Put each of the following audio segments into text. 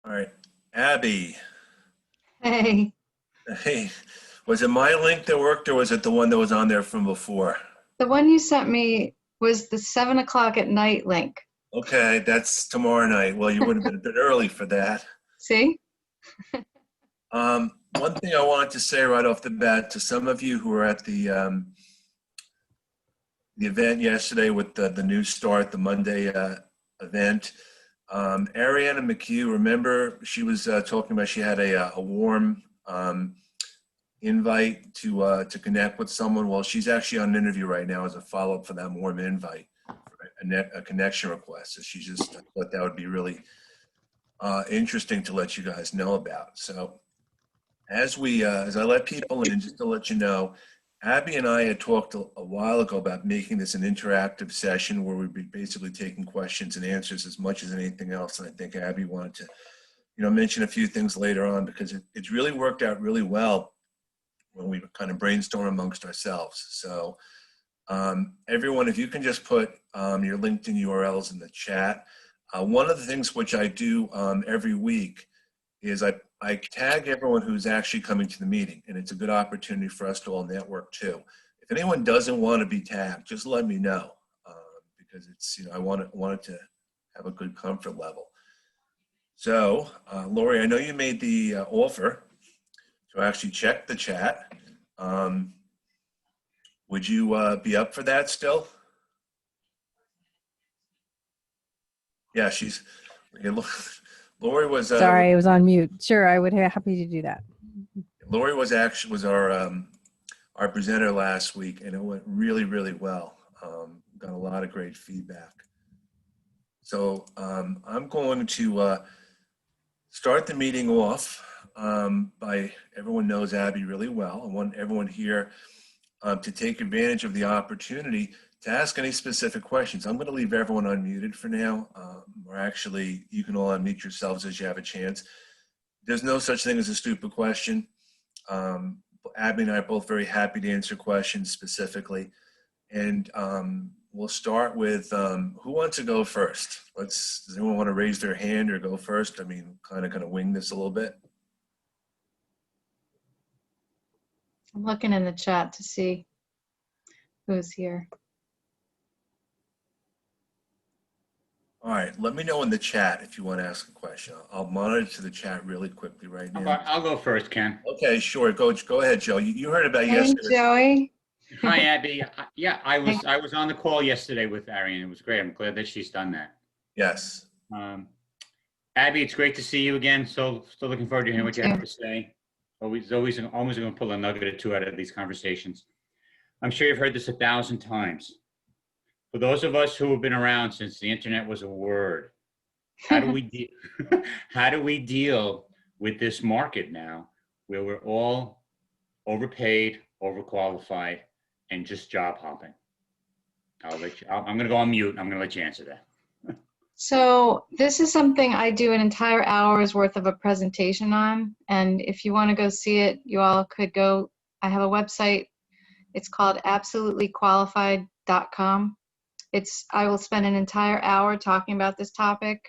All right, Abby. Hey, Hey, was it my link that worked or was it the one that was on there from before? the one you sent me was the 7 o'clock at night link. Okay, that's tomorrow night. Well, you would have been a bit early for that. See? One thing I wanted to say right off the bat to some of you who were at the event yesterday with the New Start, the Monday event. Ariana McHugh, remember she was talking about she had a warm invite to connect with someone. Well, she's actually on an interview right now as a follow-up for that warm invite, a connection request. So she just thought that would be really interesting to let you guys know about. So as I let people in, just to let you know, Abby and I had talked a while ago about making this an interactive session where we'd be basically taking questions and answers as much as anything else. And I think Abby wanted to, mention a few things later on because it's really worked out really well when we kind of brainstorm amongst ourselves. So everyone, if you can just put your LinkedIn URLs in the chat. One of the things which I do every week is I tag everyone who's actually coming to the meeting, and it's a good opportunity for us to all network too. If anyone doesn't want to be tagged, just let me know because it's, I want it to have a good comfort level. So, Lori, I know you made the offer to actually check the chat. Would you be up for that still? Yeah, Lori was. Sorry, I was on mute. Sure, I would be happy to do that. Lori was our presenter last week, and it went really, really well. Got a lot of great feedback. So I'm going to start the meeting off by everyone knows Abby really well. I want everyone here to take advantage of the opportunity to ask any specific questions. I'm going to leave everyone unmuted for now, or actually you can all unmute yourselves as you have a chance. There's no such thing as a stupid question. Abby and I are both very happy to answer questions specifically. And we'll start with who wants to go first? Does anyone want to raise their hand or go first? I mean, kind of wing this a little bit. I'm looking in the chat to see who's here. All right, let me know in the chat if you want to ask a question. I'll monitor the chat really quickly right now. I'll go first, Ken. Okay, sure. Go ahead, Joe. You heard about Hey, yesterday. Joey. Hi, Abby. Yeah, I was on the call yesterday with Ariane. It was great. I'm glad that she's done that. Yes. Abby, it's great to see you again. So still looking forward to hearing what you have to say. Always going to pull a nugget or two out of these conversations. I'm sure you've heard this 1,000 times. For those of us who have been around since the internet was a word, how do we deal with this market now where we're all overpaid, overqualified, and just job hopping? I'm going to go on mute. I'm going to let you answer that. So this is something I do an entire hour's worth of a presentation on. And if you want to go see it, you all could go. I have a website. It's called absolutelyqualified.com. I will spend an entire hour talking about this topic.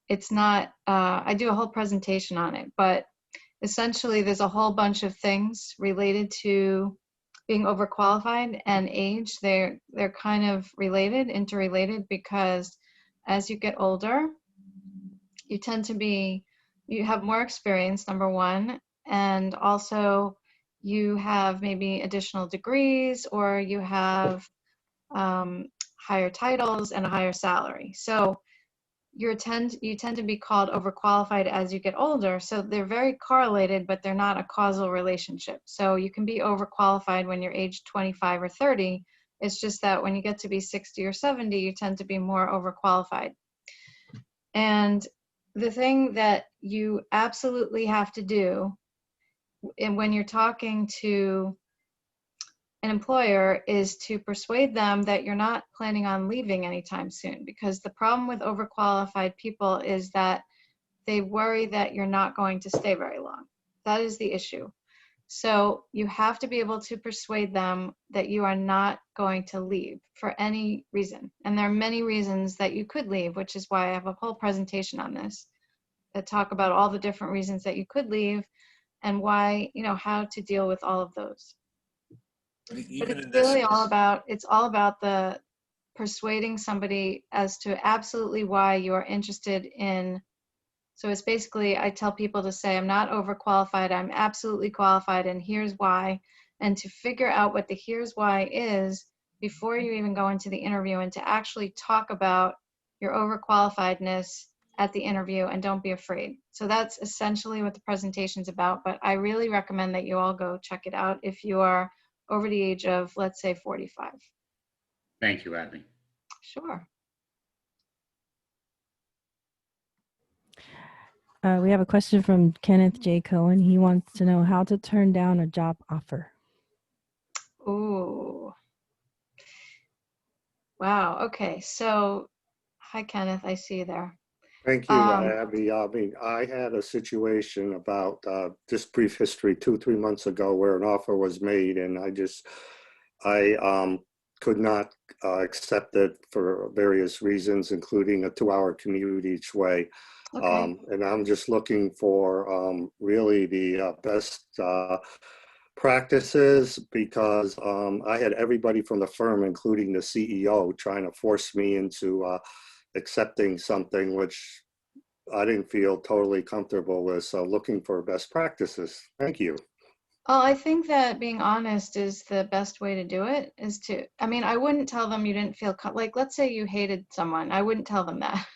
It's not, I do a whole presentation on it, but essentially there's a whole bunch of things related to being overqualified and age. They're kind of interrelated, because as you get older, you have more experience, number one, and also you have maybe additional degrees, or you have higher titles and a higher salary. So you tend to be called overqualified as you get older. So they're very correlated, but they're not a causal relationship. So you can be overqualified when you're age 25 or 30. It's just that when you get to be 60 or 70, you tend to be more overqualified. And the thing that you absolutely have to do when you're talking to an employer is to persuade them that you're not planning on leaving anytime soon, because the problem with overqualified people is that they worry that you're not going to stay very long. That is the issue. So you have to be able to persuade them that you are not going to leave for any reason. And there are many reasons that you could leave, which is why I have a whole presentation on this that talk about all the different reasons that you could leave and why, how to deal with all of those. But But even it's in this, really it's all about the persuading somebody as to absolutely why you are interested in. So it's basically, I tell people to say, I'm not overqualified, I'm absolutely qualified, and here's why. And to figure out what the here's why is before you even go into the interview, and to actually talk about your overqualifiedness at the interview, and don't be afraid. So that's essentially what the presentation's about, but I really recommend that you all go check it out if you are over the age of, let's say, 45. Thank you, Abby. Sure. We have a question from Kenneth J. Cohen. He wants to know how to turn down a job offer. Ooh. Wow. Okay. So, hi, Kenneth. I see you there. Thank you, Abby. I mean, I had a situation about just brief history 2-3 months ago where an offer was made, and I could not accept it for various reasons, including a 2-hour commute each way. Okay. And I'm just looking for really the best practices, because I had everybody from the firm, including the CEO, trying to force me into accepting something which I didn't feel totally comfortable with. So looking for best practices. Thank you. Well, I think that being honest is the best way to do it. I wouldn't tell them you didn't feel, like, let's say you hated someone. I wouldn't tell them that.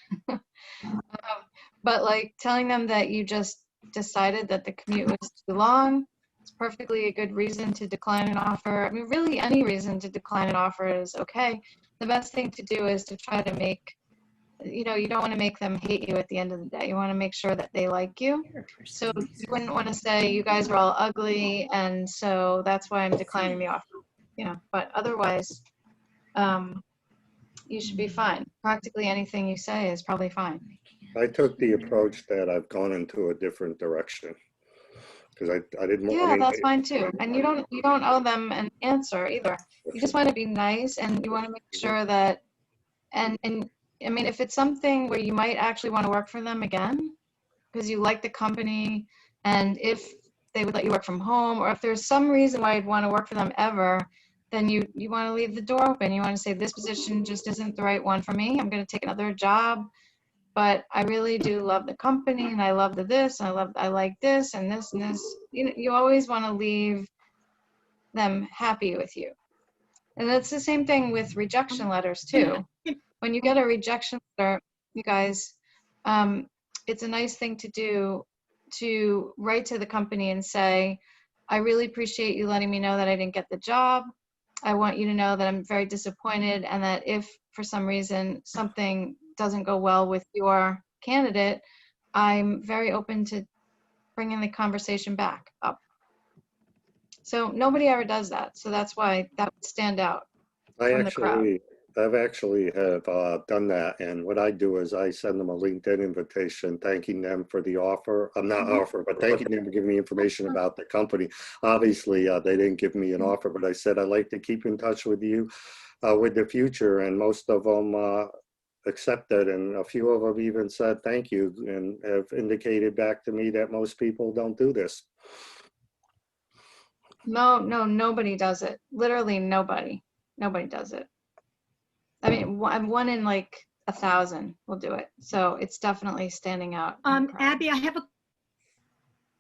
But like telling them that you just decided that the commute was too long, it's perfectly a good reason to decline an offer. I mean, really any reason to decline an offer is okay. The best thing to do is to try to make, you don't want to make them hate you at the end of the day. You want to make sure that they like you. So you wouldn't want to say you guys are all ugly and so that's why I'm declining the offer. But otherwise, you should be fine. Practically anything you say is probably fine. I took the approach that I've gone into a different direction, because I didn't want. Yeah, that's fine too. And you don't owe them an answer either. You just want to be nice, and you want to make sure that, and I mean, if it's something where you might actually want to work for them again because you like the company, and if they would let you work from home, or if there's some reason why you'd want to work for them ever, then you want to leave the door open. You want to say, this position just isn't the right one for me. I'm going to take another job. But I really do love the company, and I love this, and I like this and this and this. You always want to leave them happy with you. And that's the same thing with rejection letters too. When you get a rejection letter, you guys, it's a nice thing to do to write to the company and say, I really appreciate you letting me know that I didn't get the job. I want you to know that I'm very disappointed, and that if for some reason something doesn't go well with your candidate, I'm very open to bringing the conversation back up. So nobody ever does that. So that's why that would stand out from the crowd. I've actually have done that, and what I do is I send them a LinkedIn invitation thanking them for the offer. I'm not offer, but thanking them for giving me information about the company. Obviously, they didn't give me an offer, but I said I'd like to keep in touch with you with the future, and most of them accepted, and a few of them even said thank you, and have indicated back to me that most people don't do this. No, nobody does it. Literally nobody does it. I mean, one in like 1,000 will do it. So it's definitely standing out. Abby, I have a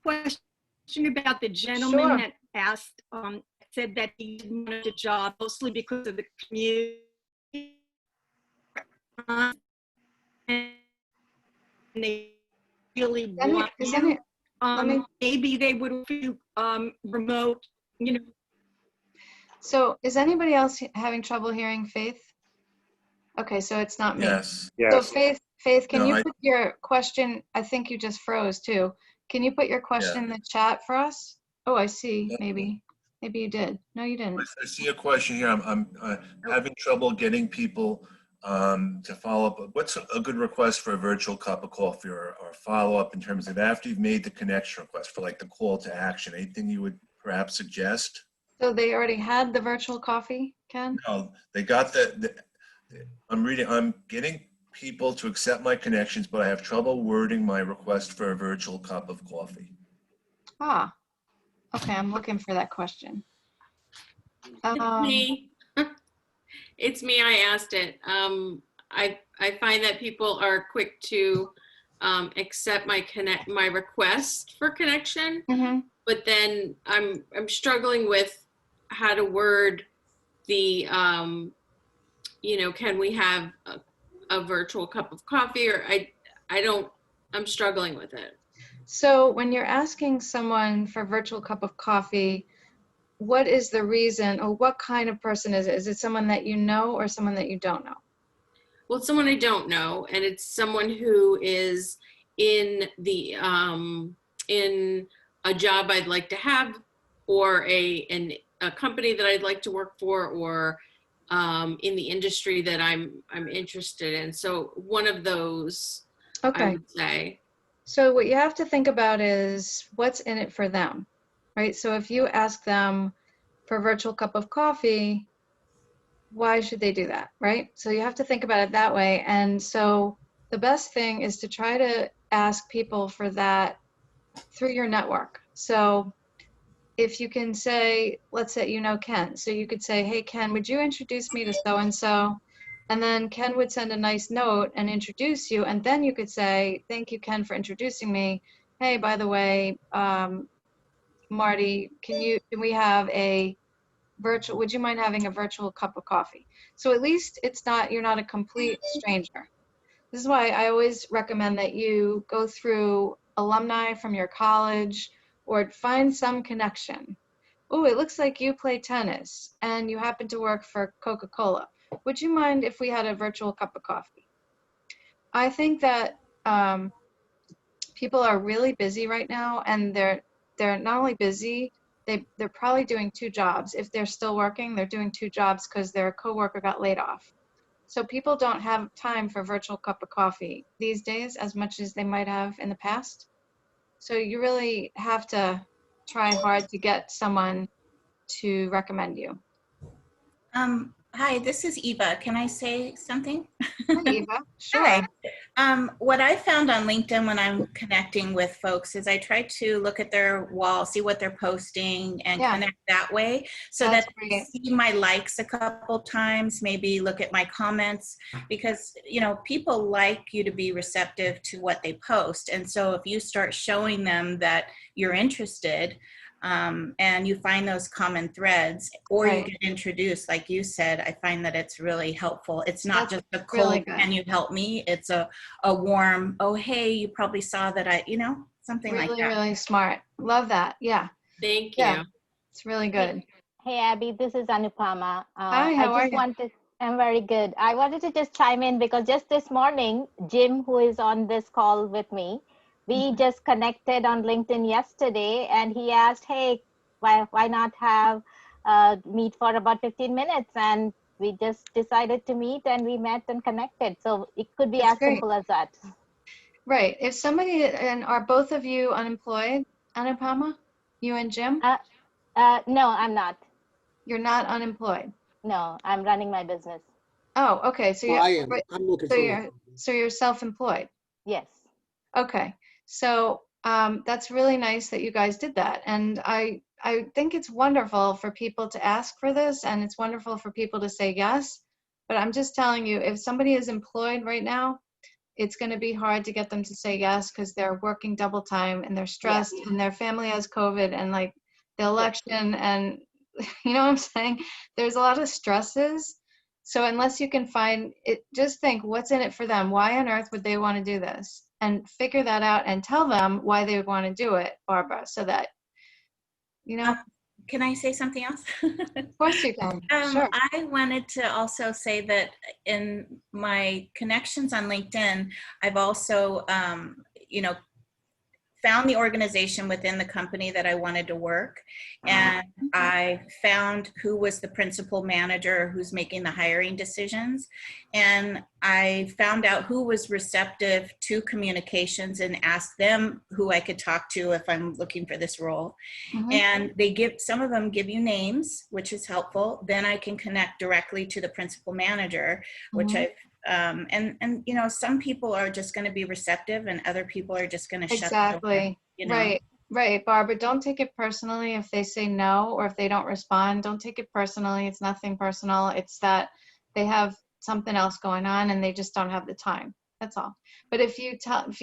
question about the gentleman Sure. that asked, said that he didn't want a job mostly because of the commute. And they really want you. Maybe they would do remote, So is anybody else having trouble hearing Faith? Okay, so it's not me. yes. So Faith, can No, you put your question, I think you just froze too. Can you put your question in the chat for us? Oh, I see, maybe you did. No, you didn't. I see a question here. I'm having trouble getting people to follow up. What's a good request for a virtual cup of coffee or follow up in terms of after you've made the connection request for like the call to action? Anything you would perhaps suggest? So they already had the virtual coffee, Ken? No, they got I'm getting people to accept my connections, but I have trouble wording my request for a virtual cup of coffee. Ah, okay, I'm looking for that question. Me. It's me, I asked it. I find that people are quick to accept my request for connection, mhm. but then I'm struggling with how to word the can we have a virtual cup of coffee, or I'm struggling with it. So when you're asking someone for virtual cup of coffee, what is the reason, or what kind of person is it? Is it someone that you know or someone that you don't know? Well, it's someone I don't know, and it's someone who is in the in a job I'd like to have, or a company that I'd like to work for, or in the industry that I'm interested in. So one of those, I Okay. would say. So what you have to think about is what's in it for them, right? So if you ask them for a virtual cup of coffee, why should they do that, right? So you have to think about it that way. And so the best thing is to try to ask people for that through your network. So if you can say, let's say you know Ken, so you could say, hey Ken, would you introduce me to so and so? And then Ken would send a nice note and introduce you, and then you could say, thank you Ken for introducing me. Hey, by the way, Marty, can we have a virtual, would you mind having a virtual cup of coffee? So at least you're not a complete stranger. This is why I always recommend that you go through alumni from your college or find some connection. Oh, it looks like you play tennis and you happen to work for Coca-Cola. Would you mind if we had a virtual cup of coffee? I think that people are really busy right now, and they're not only busy, they're probably doing two jobs. If they're still working, they're doing two jobs because their coworker got laid off. So people don't have time for a virtual cup of coffee these days as much as they might have in the past. So you really have to try hard to get someone to recommend you. Hi, this is Eva. Can I say something? Hi, Eva. Sure. Hi. What I found on LinkedIn when I'm connecting with folks is I try to look at their wall, see what they're posting, and Yeah. connect that way, so That's that great. they see my likes a couple times, maybe look at my comments, because people like you to be receptive to what they post. And so if you start showing them that you're interested, and you find those common threads, or Right. you get introduced, like you said, I find that it's really helpful. It's not That's just a really cold, good. can you help me? It's a warm, oh, hey, you probably saw that something like Really, that. really smart. Love that. Yeah. Thank you. Yeah. It's really good. Hey, Abby, this is Anupama. Hi, how are you? I'm very good. I wanted to just chime in because just this morning, Jim, who is on this call with me, we just connected on LinkedIn yesterday, and he asked, hey, why not have meet for about 15 minutes? And we just decided to meet, and we met and connected. So it could be That's as great. simple as that. Right. If somebody, and are both of you unemployed, Anupama? You and Jim? No, I'm not. You're not unemployed. No, I'm running my business. Oh, okay. So Well, I am. I'm looking for one. so you're self-employed. Yes. Okay. So that's really nice that you guys did that. And I think it's wonderful for people to ask for this, and it's wonderful for people to say yes. But I'm just telling you, if somebody is employed right now, it's going to be hard to get them to say yes because they're working double time and they're stressed and their family has COVID and like the election and you know what I'm saying? There's a lot of stresses. So unless you can find it, just think what's in it for them. Why on earth would they want to do this? And figure that out and tell them why they would want to do it, Barbara, so that, Can I say something else? Of course you can. Sure. I wanted to also say that in my connections on LinkedIn, I've also, found the organization within the company that I wanted to work. And I found who was the principal manager who's making the hiring decisions. And I found out who was receptive to communications and asked them who I could talk to if I'm looking for this role. And some of them give you names, which is helpful. Then I can connect directly to the principal manager, which I've and you know, some people are just going to be receptive and other people are just going to shut down, you know? Right, Barbara, don't take it personally if they say no or if they don't respond. Don't take it personally. It's nothing personal. It's that they have something else going on and they just don't have the time. That's all. But if you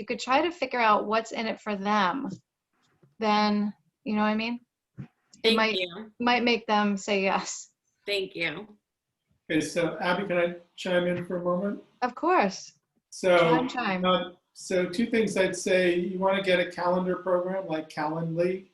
could try to figure out what's in it for them, then, you know what I mean? It Thank you. might make them say yes. Thank you. Okay, so Abby, can I chime in for a moment? Of course. So, Chime. so two things I'd say: you want to get a calendar program like Calendly,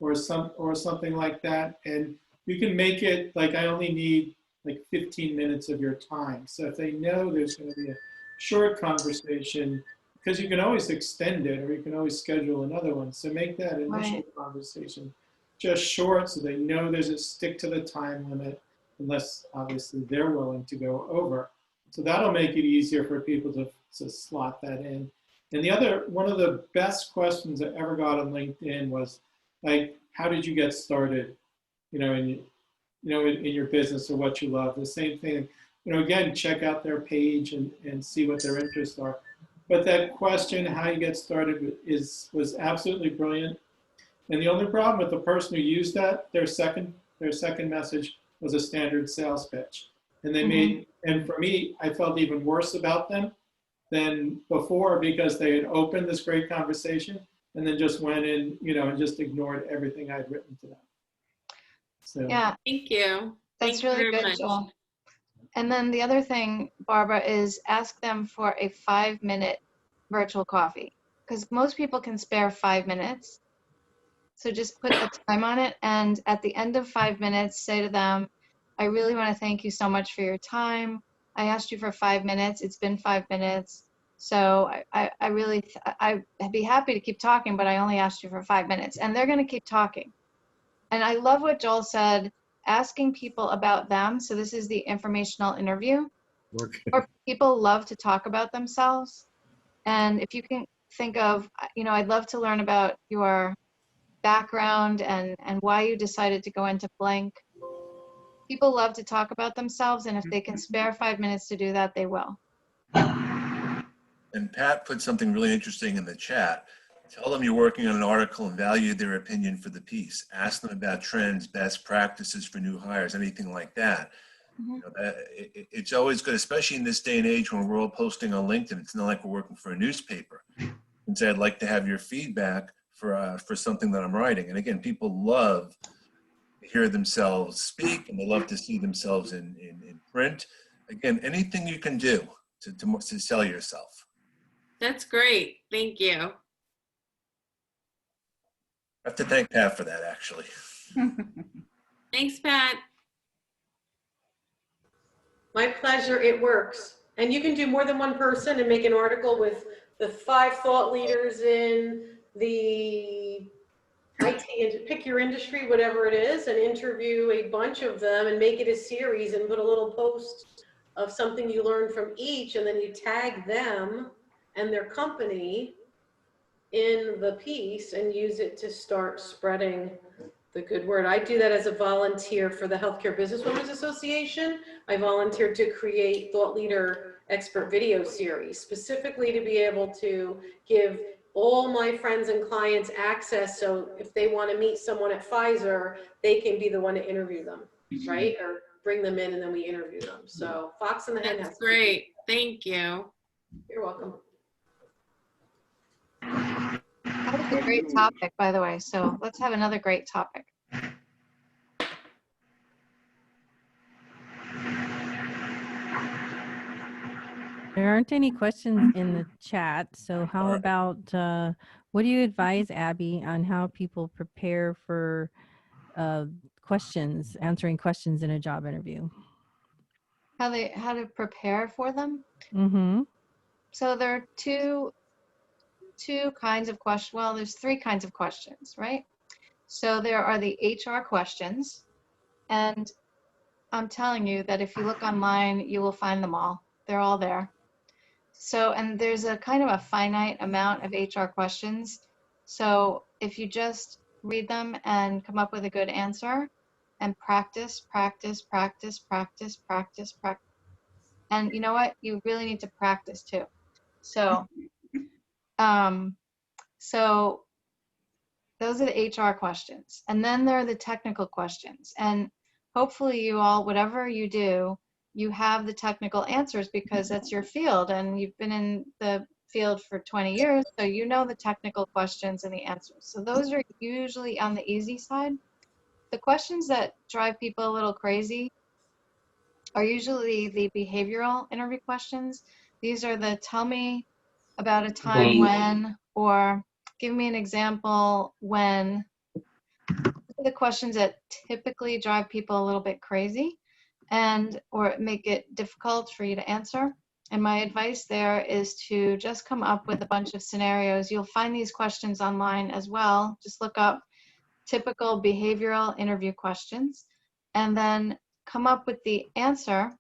or something like that, and you can make it like I only need like 15 minutes of your time. So if they know there's going to be a short conversation, because you can always extend it, or you can always schedule another one. So make that initial conversation just short, so they know there's a stick to the time limit, unless obviously they're willing to go over. So that'll make it easier for people to slot that in. And one of the best questions I ever got on LinkedIn was like, how did you get started, in your business or what you love? The same thing, again, check out their page and see what their interests are. But that question, how you get started, was absolutely brilliant. And the only problem with the person who used that, their second message was a standard sales pitch. And and for me, I felt even worse about them than before, because they had opened this great conversation and then just went in, and just ignored everything I'd written to them. So Yeah. Thank you. That's Thank you really very good, much. Joel. And then the other thing, Barbara, is ask them for a 5-minute virtual coffee, because most people can spare 5 minutes. So just put a time on it, and at the end of 5 minutes, say to them, I really want to thank you so much for your time. I asked you for 5 minutes. It's been 5 minutes. So I'd be happy to keep talking, but I only asked you for 5 minutes. And they're going to keep talking. And I love what Joel said, asking people about them. So this is the informational interview. Or people love to talk about themselves. And if you can think of, I'd love to learn about your background and why you decided to go into blank. People love to talk about themselves, and if they can spare 5 minutes to do that, they will. And Pat put something really interesting in the chat. Tell them you're working on an article and value their opinion for the piece. Ask them about trends, best practices for new hires, anything like that. It's always good, especially in this day and age when we're all posting on LinkedIn. It's not like we're working for a newspaper. And say, I'd like to have your feedback for something that I'm writing. And again, people love to hear themselves speak, and they love to see themselves in print. Again, anything you can do to sell yourself. That's great. Thank you. I have to thank Pat for that, actually. Thanks, Pat. My pleasure. It works. And you can do more than one person and make an article with the 5 thought leaders in the IT, pick your industry, whatever it is, and interview a bunch of them and make it a series and put a little post of something you learned from each, and then you tag them and their company in the piece and use it to start spreading the good word. I do that as a volunteer for the Healthcare Businesswomen's Association. I volunteered to create thought leader expert video series specifically to be able to give all my friends and clients access. So if they want to meet someone at Pfizer, they can be the one to interview them, right? Or bring them in and then we interview them. So Fox and the Hen. That's great. Thank you. You're welcome. That was a great topic, by the way. So let's have another great topic. There aren't any questions in the chat. So how about, what do you advise, Abby, on how people prepare for answering questions in a job interview? How to prepare for them? Mm-hmm. So there are two two kinds of questions. Well, there's three kinds of questions, right? So there are the HR questions, and I'm telling you that if you look online, you will find them all. They're all there. So, and there's a kind of a finite amount of HR questions. So if you just read them and come up with a good answer and practice, practice, practice, practice, practice, practice. And you know what? You really need to practice too. So, so those are the HR questions. And then there are the technical questions. And hopefully you all, whatever you do, you have the technical answers because that's your field and you've been in the field for 20 years, so you know the technical questions and the answers. So those are usually on the easy side. The questions that drive people a little crazy are usually the behavioral interview questions. These are the tell me about a time when, or give me an example when. These are the questions that typically drive people a little bit crazy and or make it difficult for you to answer. And my advice there is to just come up with a bunch of scenarios. You'll find these questions online as well. Just look up typical behavioral interview questions and then come up with the answer.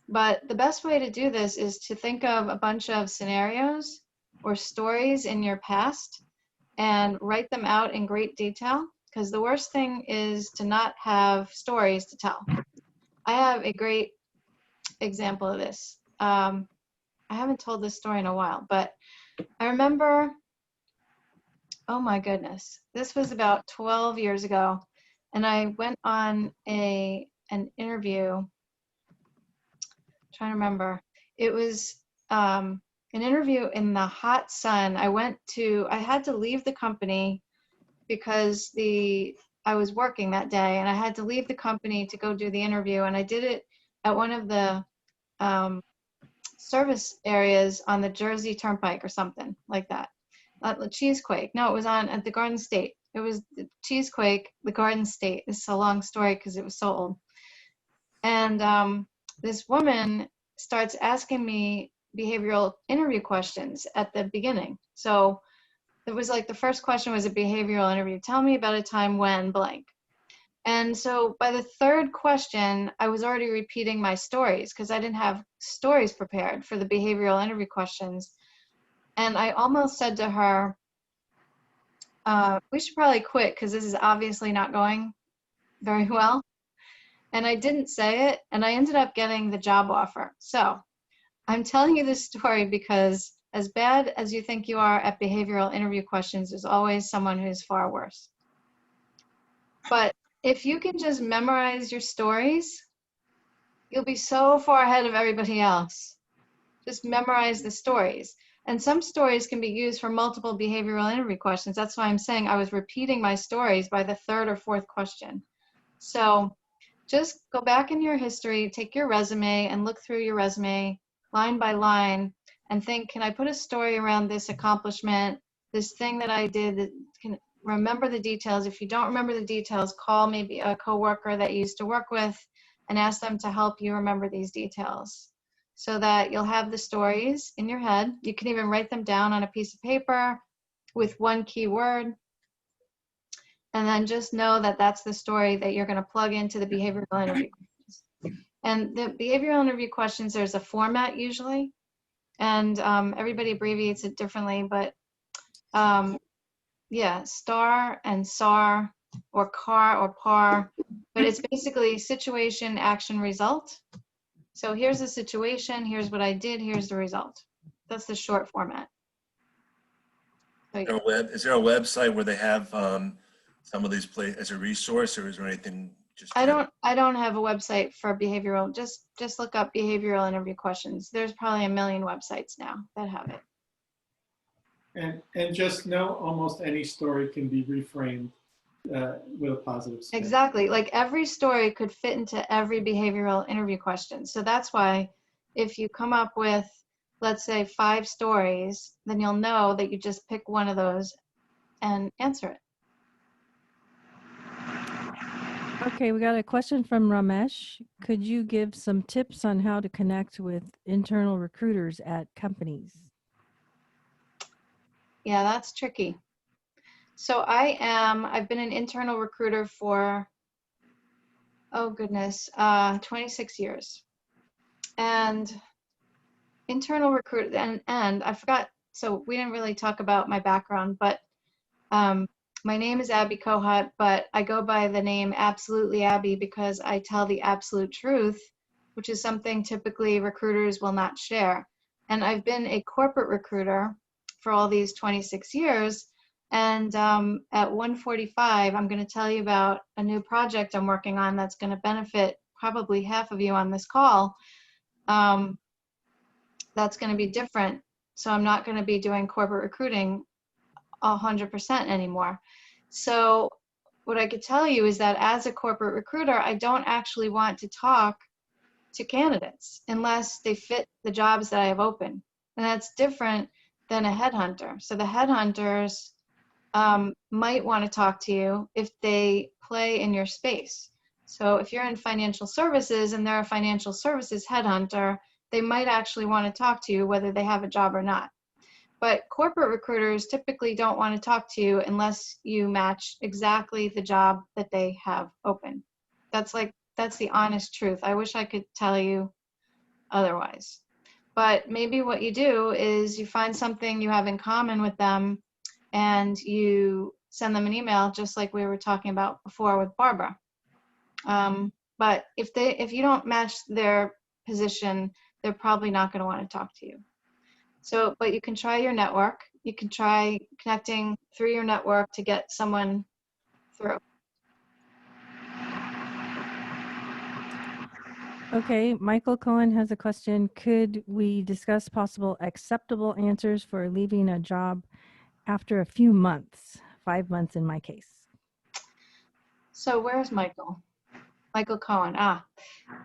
But the best way to do this is to think of a bunch of scenarios or stories in your past and write them out in great detail, because the worst thing is to not have stories to tell. I have a great example of this. I haven't told this story in a while, but I remember, oh my goodness, this was about 12 years ago, and I went on an interview. I'm trying to remember. It was an interview in the hot sun. I had to leave the company because I was working that day, and I had to leave the company to go do the interview, and I did it at one of the service areas on the Jersey Turnpike or something like that. Cheesequake. No, it was at the Garden State. It was the Cheesequake, the Garden State. This is a long story because it was so old. And this woman starts asking me behavioral interview questions at the beginning. So it was like the first question was a behavioral interview. Tell me about a time when blank. And so by the third question, I was already repeating my stories because I didn't have stories prepared for the behavioral interview questions. And I almost said to her, we should probably quit because this is obviously not going very well. And I didn't say it, and I ended up getting the job offer. So I'm telling you this story because as bad as you think you are at behavioral interview questions, there's always someone who's far worse. But if you can just memorize your stories, you'll be so far ahead of everybody else. Just memorize the stories. And some stories can be used for multiple behavioral interview questions. That's why I'm saying I was repeating my stories by the third or fourth question. So just go back in your history, take your resume and look through your resume line by line and think, can I put a story around this accomplishment, this thing that I did that can remember the details. If you don't remember the details, call maybe a coworker that you used to work with and ask them to help you remember these details so that you'll have the stories in your head. You can even write them down on a piece of paper with one key word. And then just know that that's the story that you're going to plug into the behavioral interview questions. And the behavioral interview questions, there's a format usually, and everybody abbreviates it differently, but yeah, STAR and SAR or CAR or PAR, but it's basically situation, action, result. So here's the situation, here's what I did, here's the result. That's the short format. So, Is there a website where they have some of these plays as a resource, or is there anything just? I don't have a website for behavioral. Just look up behavioral interview questions. There's probably a million websites now that have it. And just know almost any story can be reframed with a positive spin. Exactly. Like every story could fit into every behavioral interview question. So that's why if you come up with, let's say 5 stories, then you'll know that you just pick one of those and answer it. Okay, we got a question from Ramesh. Could you give some tips on how to connect with internal recruiters at companies? Yeah, that's tricky. So I've been an internal recruiter for, oh goodness, 26 years. And internal recruit, and I forgot, so we didn't really talk about my background, but my name is Abby Kohut, but I go by the name Absolutely Abby because I tell the absolute truth, which is something typically recruiters will not share. And I've been a corporate recruiter for all these 26 years. And at 1:45, I'm going to tell you about a new project I'm working on that's going to benefit probably half of you on this call. That's going to be different. So I'm not going to be doing corporate recruiting 100% anymore. So what I could tell you is that as a corporate recruiter, I don't actually want to talk to candidates unless they fit the jobs that I have open. And that's different than a headhunter. So the headhunters might want to talk to you if they play in your space. So if you're in financial services and they're a financial services headhunter, they might actually want to talk to you whether they have a job or not. But corporate recruiters typically don't want to talk to you unless you match exactly the job that they have open. That's the honest truth. I wish I could tell you otherwise. But maybe what you do is you find something you have in common with them and you send them an email, just like we were talking about before with Barbara. But if you don't match their position, they're probably not going to want to talk to you. So, but you can try your network. You can try connecting through your network to get someone through. Okay, Michael Cohen has a question. Could we discuss possible acceptable answers for leaving a job after a few months, 5 months in my case? So where's Michael? Michael Cohen.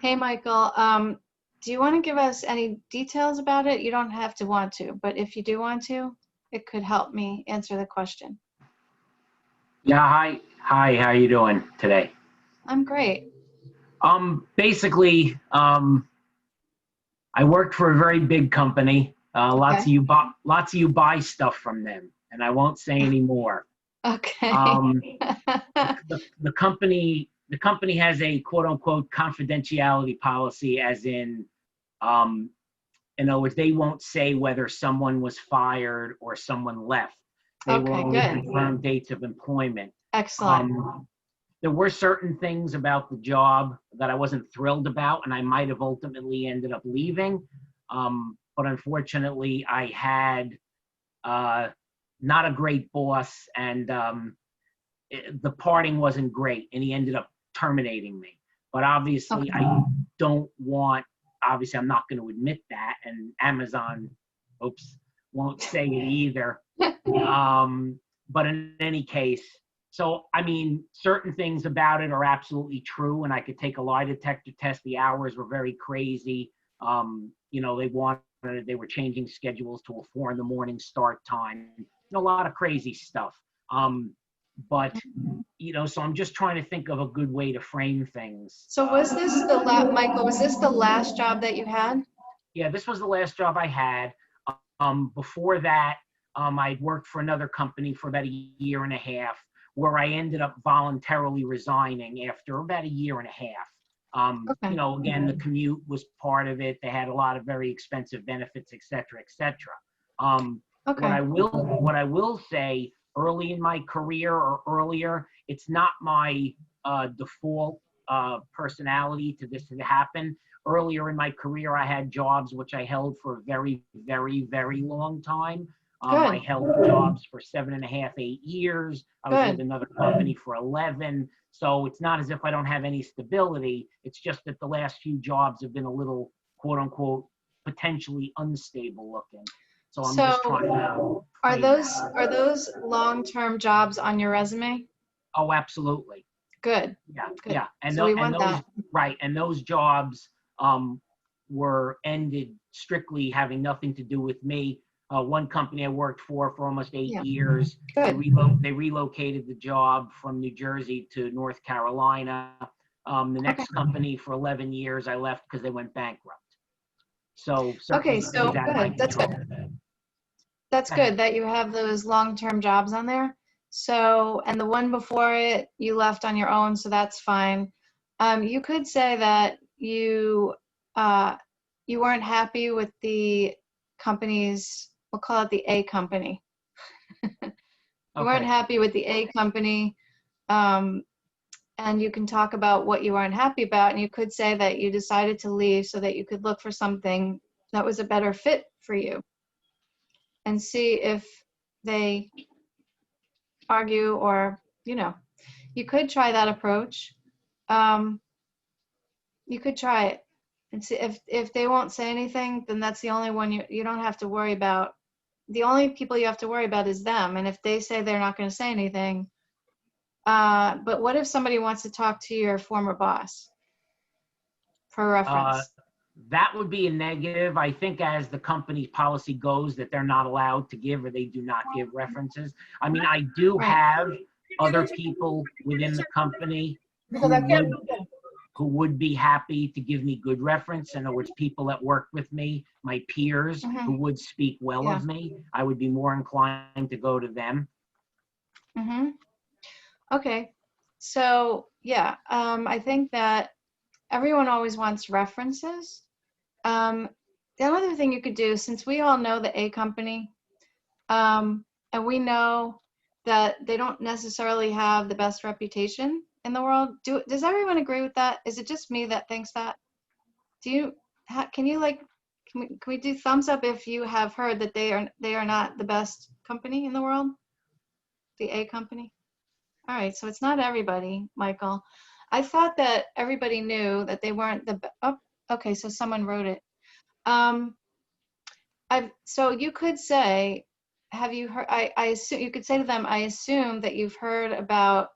Hey, Michael. Do you want to give us any details about it? You don't have to want to, but if you do want to, it could help me answer the question. Yeah, hi. Hi, how you doing today? I'm great. Basically, I worked for a very big company. Lots of you buy stuff from them, and I won't say any more. Okay. The company has a quote unquote confidentiality policy, as in, in other words, they won't say whether someone was fired or someone left. They will only confirm dates of employment. Excellent. There were certain things about the job that I wasn't thrilled about, and I might have ultimately ended up leaving. But unfortunately, I had not a great boss, and the parting wasn't great, and he ended up terminating me. But obviously, I don't want, obviously, I'm not going to admit that, and Amazon, won't say it either. But in any case, so, I mean, certain things about it are absolutely true, and I could take a lie detector test. The hours were very crazy. You know, they were changing schedules to a 4 a.m. start time. A lot of crazy stuff. But, you know, so I'm just trying to think of a good way to frame things. So was this Michael, was this the last job that you had? Yeah, this was the last job I had. Before that, I'd worked for another company for about a year and a half, where I ended up voluntarily resigning after about a year and a half. You know, again, the commute was part of it. They had a lot of very expensive benefits, et cetera, et cetera. What I will say, early in my career or earlier, it's not my default personality to this to happen. Earlier in my career, I had jobs which I held for a very, very, very long time. I held jobs for 7.5, 8 years. I was with another company for 11. So it's not as if I don't have any stability. It's just that the last few jobs have been a little, quote unquote, potentially unstable looking. So I'm just trying to. Are those long-term jobs on your resume? Oh, absolutely. Good. Yeah, Good. yeah. And so we want that. Right, and those jobs were ended strictly having nothing to do with me. One company I worked for almost 8 years. They relocated the job from New Jersey to North Carolina. The next company for 11 years I left because they went bankrupt. So good. That's good. That's Go ahead. good that you have those long-term jobs on there. So, and the one before it, you left on your own, so that's fine. You could say that you weren't happy with the company's, we'll call it the A company. You weren't Okay. happy with the A company, and you can talk about what you weren't happy about, and you could say that you decided to leave so that you could look for something that was a better fit for you, and see if they argue, or you could try that approach. You could try it and see if they won't say anything, then that's the only one you don't have to worry about. The only people you have to worry about is them, and if they say they're not going to say anything, but what if somebody wants to talk to your former boss for reference? That would be a negative. I think as the company's policy goes that they're not allowed to give, or they do not give references. I mean, I do Right. have other people within the company who would be happy to give me good reference. In other words, people that work with me, my peers who would speak well of me. I would be more inclined to go to them. Okay, so yeah, I think that everyone always wants references. The other thing you could do, since we all know the A company, and we know that they don't necessarily have the best reputation in the world, does everyone agree with that? Is it just me that thinks that? Can we do thumbs up if you have heard that they are not the best company in the world? The A company? All right, so it's not everybody, Michael. I thought that everybody knew that they weren't okay, so someone wrote it. So you could say, have you heard, I assume, you could say to them, I assume that you've heard about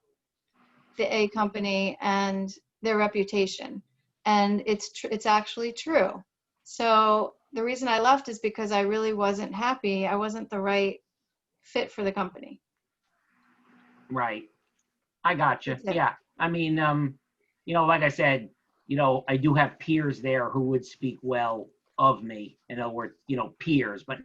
the A company and their reputation. And it's actually true. So the reason I left is because I really wasn't happy. I wasn't the right fit for the company. Right. I gotcha. That's it. Yeah. I mean, like I said, I do have peers there who would speak well of me. In other words, peers, but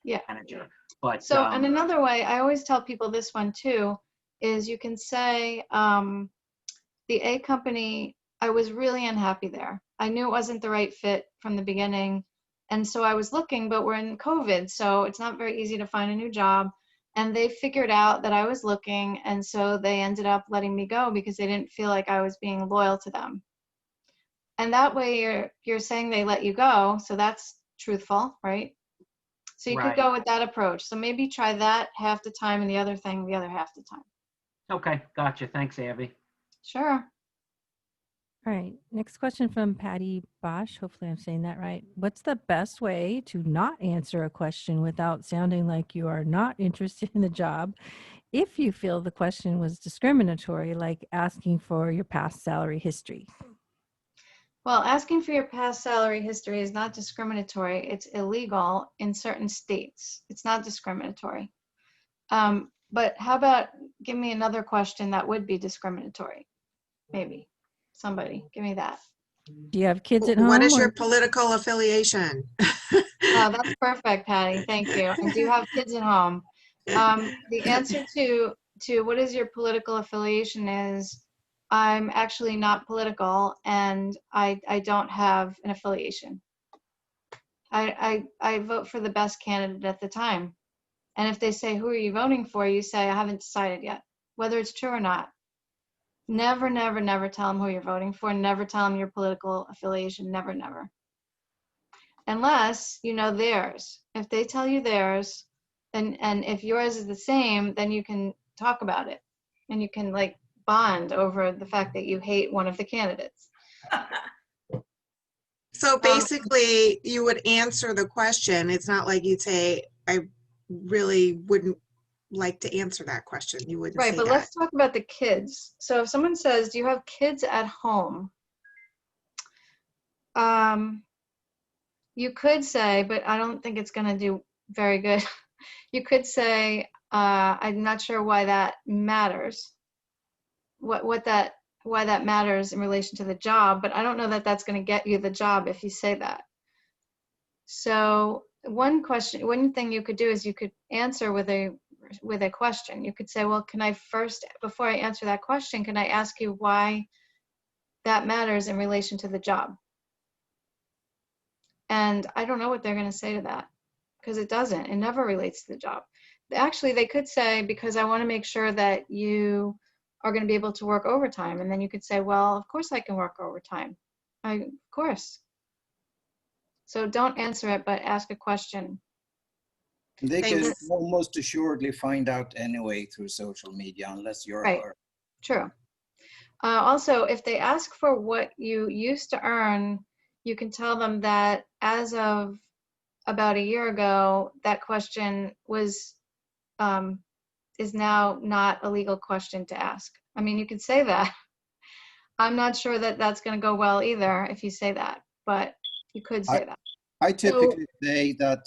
Yeah. manager. But so, and another way, I always tell people this one too, is you can say, the A company, I was really unhappy there. I knew it wasn't the right fit from the beginning. And so I was looking, but we're in COVID, so it's not very easy to find a new job. And they figured out that I was looking, and so they ended up letting me go because they didn't feel like I was being loyal to them. And that way you're saying they let you go, so that's truthful, right? So you could Right. go with that approach. So maybe try that half the time and the other thing the other half the time. Okay, gotcha. Thanks, Abby. Sure. All right, next question from Patty Bosch. Hopefully I'm saying that right. What's the best way to not answer a question without sounding like you are not interested in the job if you feel the question was discriminatory, like asking for your past salary history? Well, asking for your past salary history is not discriminatory. It's illegal in certain states. It's not discriminatory. But how about give me another question that would be discriminatory? Maybe. Somebody, give me that. Do you have kids at home? What is or- your political affiliation? Oh, that's perfect, Patty. Thank you. I do have kids at home. The answer to what is your political affiliation is, I'm actually not political, and I don't have an affiliation. I vote for the best candidate at the time. And if they say, who are you voting for? You say, I haven't decided yet, whether it's true or not. Never, never, never tell them who you're voting for. Never tell them your political affiliation. Never, never. Unless you know theirs. If they tell you theirs, and if yours is the same, then you can talk about it. And you can like bond over the fact that you hate one of the candidates. So basically, you would answer the question. It's not like you'd say, I really wouldn't like to answer that question. You wouldn't Right, say but that. let's talk about the kids. So if someone says, do you have kids at home? You could say, but I don't think it's going to do very good. You could say, I'm not sure why that matters. Why that matters in relation to the job, but I don't know that that's going to get you the job if you say that. So one thing you could do is you could answer with a question. You could say, well, can I first, before I answer that question, can I ask you why that matters in relation to the job? And I don't know what they're going to say to that, because it doesn't. It never relates to the job. Actually, they could say, because I want to make sure that you are going to be able to work overtime. And then you could say, well, of course I can work overtime. Of course. So don't answer it, but ask a question. They can Thanks. almost assuredly find out anyway through social media, unless you're Right. her. True. Also, if they ask for what you used to earn, you can tell them that as of about a year ago, that question was is now not a legal question to ask. I mean, you could say that. I'm not sure that that's going to go well either if you say that, but you could say that. I typically say that,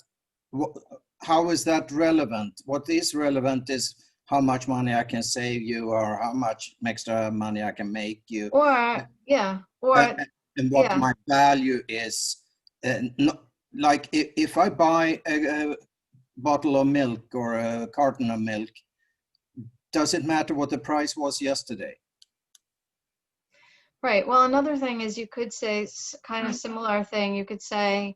how is that relevant? What is relevant is how much money I can save you, or how much extra money I can make you. Or, yeah, or, and what yeah. my value is. Like if I buy a bottle of milk or a carton of milk, does it matter what the price was yesterday? Right. Well, another thing is you could say kind of similar thing. You could say,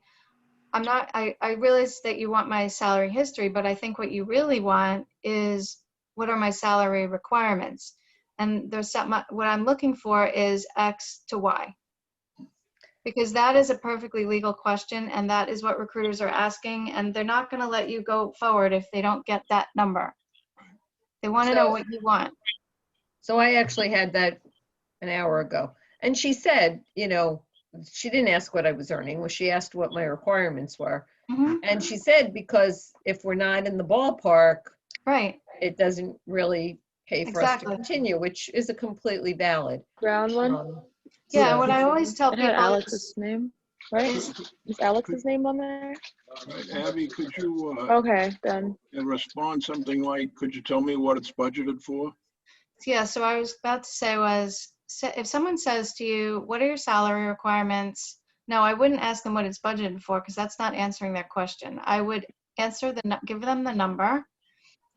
I realize that you want my salary history, but I think what you really want is what are my salary requirements? And what I'm looking for is X to Y. Because that is a perfectly legal question, and that is what recruiters are asking, and they're not going to let you go forward if they don't get that number. They want to know what you want. So I actually had that an hour ago. And she said, you know, she didn't ask what I was earning. Well, she asked what my requirements were. Mm-hmm. And she said, because if we're not in the ballpark, right, it doesn't really pay for us to continue, which is a completely valid. Ground one. Yeah, what I always tell people Alex's name, right? Is Alex's name on there? Right, Abby, could you Okay, then. respond something like, could you tell me what it's budgeted for? Yeah, so I was about to say if someone says to you, what are your salary requirements? No, I wouldn't ask them what it's budgeted for, because that's not answering their question. I would give them the number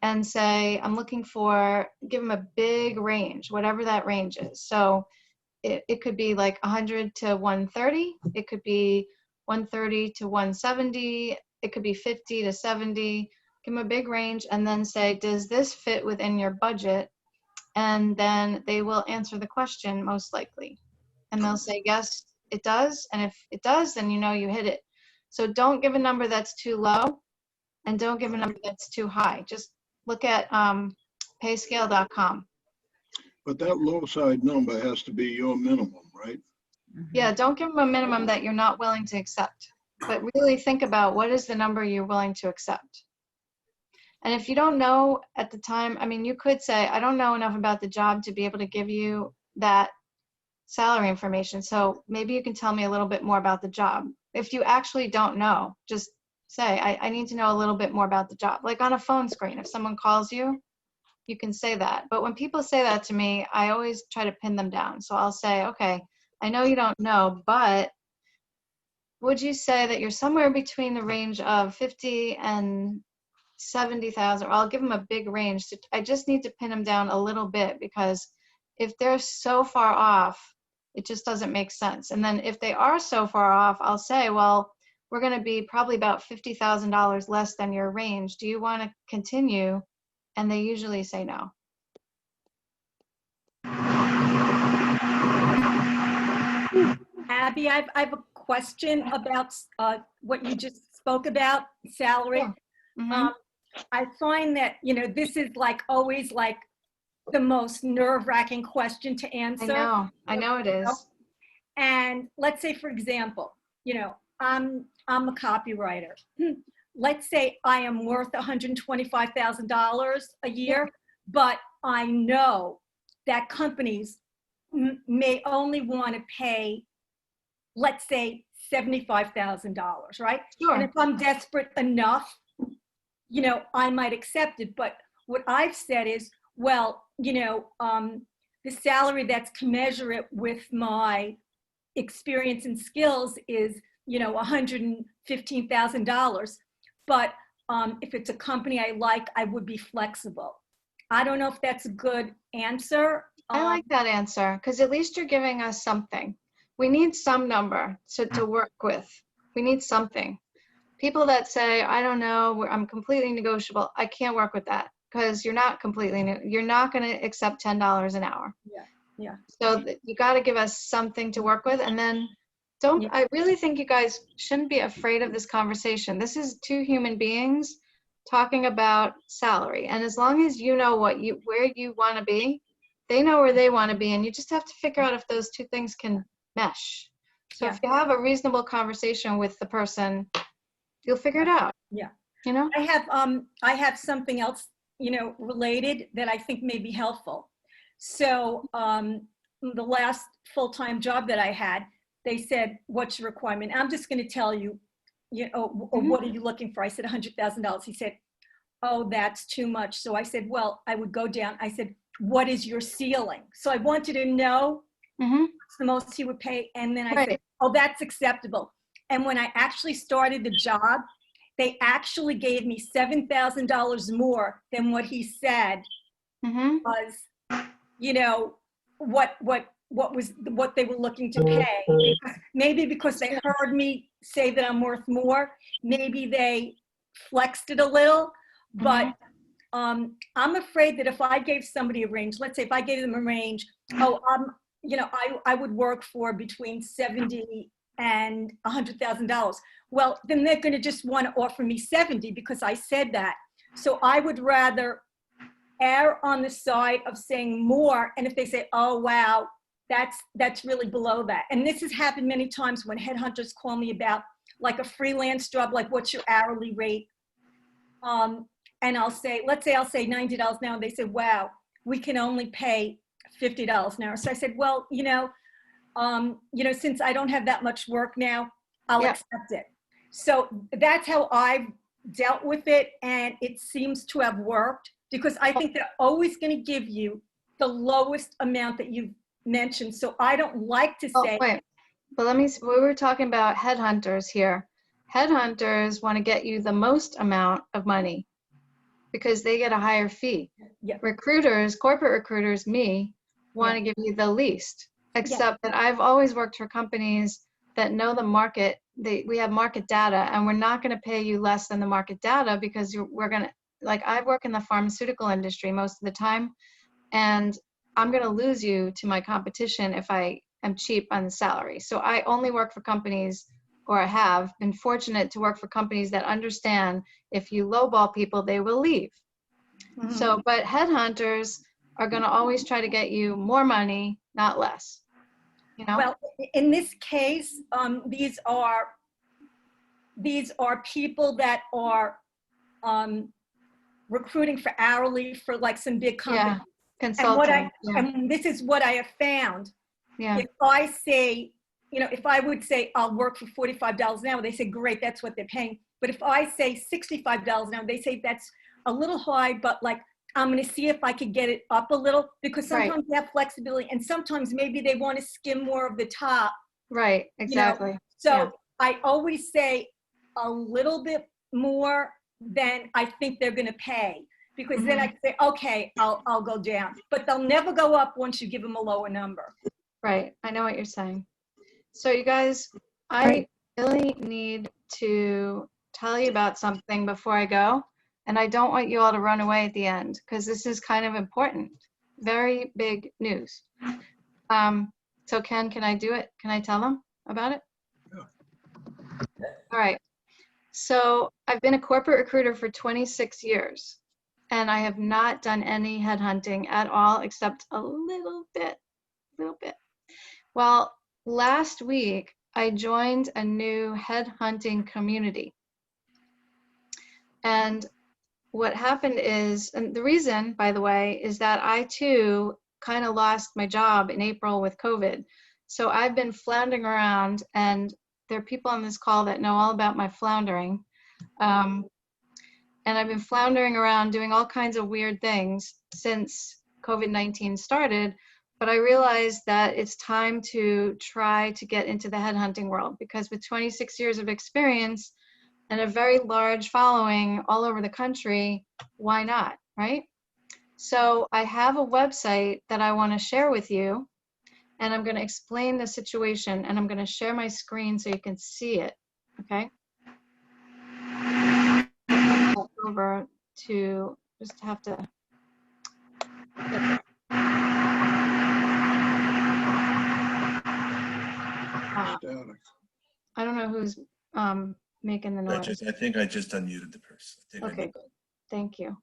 and say, I'm looking for, give them a big range, whatever that range is. So it could be like 100 to 130. It could be 130 to 170. It could be 50 to 70. Give them a big range and then say, does this fit within your budget? And then they will answer the question most likely. And they'll say, yes, it does. And if it does, then you know you hit it. So don't give a number that's too low and don't give a number that's too high. Just look at payscale.com. But that low side number has to be your minimum, right? Yeah, don't give them a minimum that you're not willing to accept, but really think about what is the number you're willing to accept. And if you don't know at the time, I mean, you could say, I don't know enough about the job to be able to give you that salary information. So maybe you can tell me a little bit more about the job. If you actually don't know, just say, I need to know a little bit more about the job. Like on a phone screen, if someone calls you, you can say that. But when people say that to me, I always try to pin them down. So I'll say, okay, I know you don't know, but would you say that you're somewhere between the range of 50 and 70,000? Or I'll give them a big range. So I just need to pin them down a little bit, because if they're so far off, it just doesn't make sense. And then if they are so far off, I'll say, well, we're going to be probably about $50,000 less than your range. Do you want to continue? And they usually say no. Abby, I have a question about what you just spoke about, salary. Mm-hmm. I find that, you know, this is like always like the most nerve-wracking question to answer. I know it is. And let's say, for example, you know, I'm a copywriter. Let's say I am worth $125,000 a year, but I know that companies may only want to pay, let's say, $75,000, right? Sure. And if I'm desperate enough, you know, I might accept it. But what I've said is, well, you know, the salary that's commensurate with my experience and skills is, you know, $115,000. but if it's a company I like, I would be flexible. I don't know if that's a good answer. I like that answer because at least you're giving us something. We need some number to work with. We need something. People that say, I don't know, I'm completely negotiable. I can't work with that because you're not completely, you're not going to accept $10 an hour. Yeah. So you got to give us something to work with. And then I really think you guys shouldn't be afraid of this conversation. This is two human beings talking about salary. And as long as you know where you want to be, they know where they want to be. And you just have to figure out if those two things can mesh. So if you have a reasonable conversation with the person, you'll figure it out. Yeah. You know? I have something else, related that I think may be helpful. So the last full-time job that I had, they said, what's your requirement? I'm just going to tell you, what are you looking for? I said, $100,000. He said, oh, that's too much. So I said, well, I would go down. I said, what is your ceiling? So I wanted to know what's the most he would pay. And then I said, oh, that's acceptable. And when I actually started the job, they actually gave me $7,000 more than what he said was, what they were looking to pay. Maybe because they heard me say that I'm worth more, maybe they flexed it a little, but I'm afraid that if I gave somebody a range, let's say if I gave them a range, I would work for between 70 and $100,000. Well, then they're going to just want to offer me 70 because I said that. So I would rather err on the side of saying more. And if they say, oh, wow, that's really below that. And this has happened many times when headhunters call me about like a freelance job, like what's your hourly rate? And I'll say, let's say I'll say $90 an hour. And they say, wow, we can only pay $50 an hour. So I said, well, since I don't have that much work now, I'll accept it. So that's how I've dealt with it. And it seems to have worked because I think they're always going to give you the lowest amount that you've mentioned. So I don't like to say. Wait, but we were talking about headhunters here. Headhunters want to get you the most amount of money because they get a higher fee. Recruiters, corporate recruiters, me, want to give you the least. Except that I've always worked for companies that know the market. We have market data, and we're not going to pay you less than the market data because we're going to, like, I work in the pharmaceutical industry most of the time, and I'm going to lose you to my competition if I am cheap on the salary. So I only work for companies, or I have been fortunate to work for companies that understand if you lowball people, they will leave. So, but headhunters are going to always try to get you more money, not less. Well, in this case, these are people that are recruiting for hourly for like some big companies. Consulting. And this is what I have found. Yeah. If I say, if I would say I'll work for $45 an hour, they say, great, that's what they're paying. But if I say $65 an hour, they say that's a little high, but like, I'm going to see if I could get it up a little because sometimes they have flexibility and sometimes maybe they want to skim more of the top. Right, exactly. So I always say a little bit more than I think they're going to pay because then I can say, okay, I'll go down. But they'll never go up once you give them a lower number. Right, I know what you're saying. So you guys, I really need to tell you about something before I go. And I don't want you all to run away at the end because this is kind of important. Very big news. So Ken, can I do it? Can I tell them about it? All right. So I've been a corporate recruiter for 26 years and I have not done any headhunting at all except a little bit. Well, last week I joined a new headhunting community. And what happened is, and the reason, by the way, is that I too kind of lost my job in April with COVID. So I've been floundering around, and there are people on this call that know all about my floundering. And I've been floundering around doing all kinds of weird things since COVID-19 started. But I realized that it's time to try to get into the headhunting world because with 26 years of experience, and a very large following all over the country, why not, right? So I have a website that I want to share with you, and I'm going to explain the situation, and I'm going to share my screen so you can see it, okay? Over to, just have to get there. I don't know who's making the noise. I think I just unmuted the person. Okay, good. Thank you.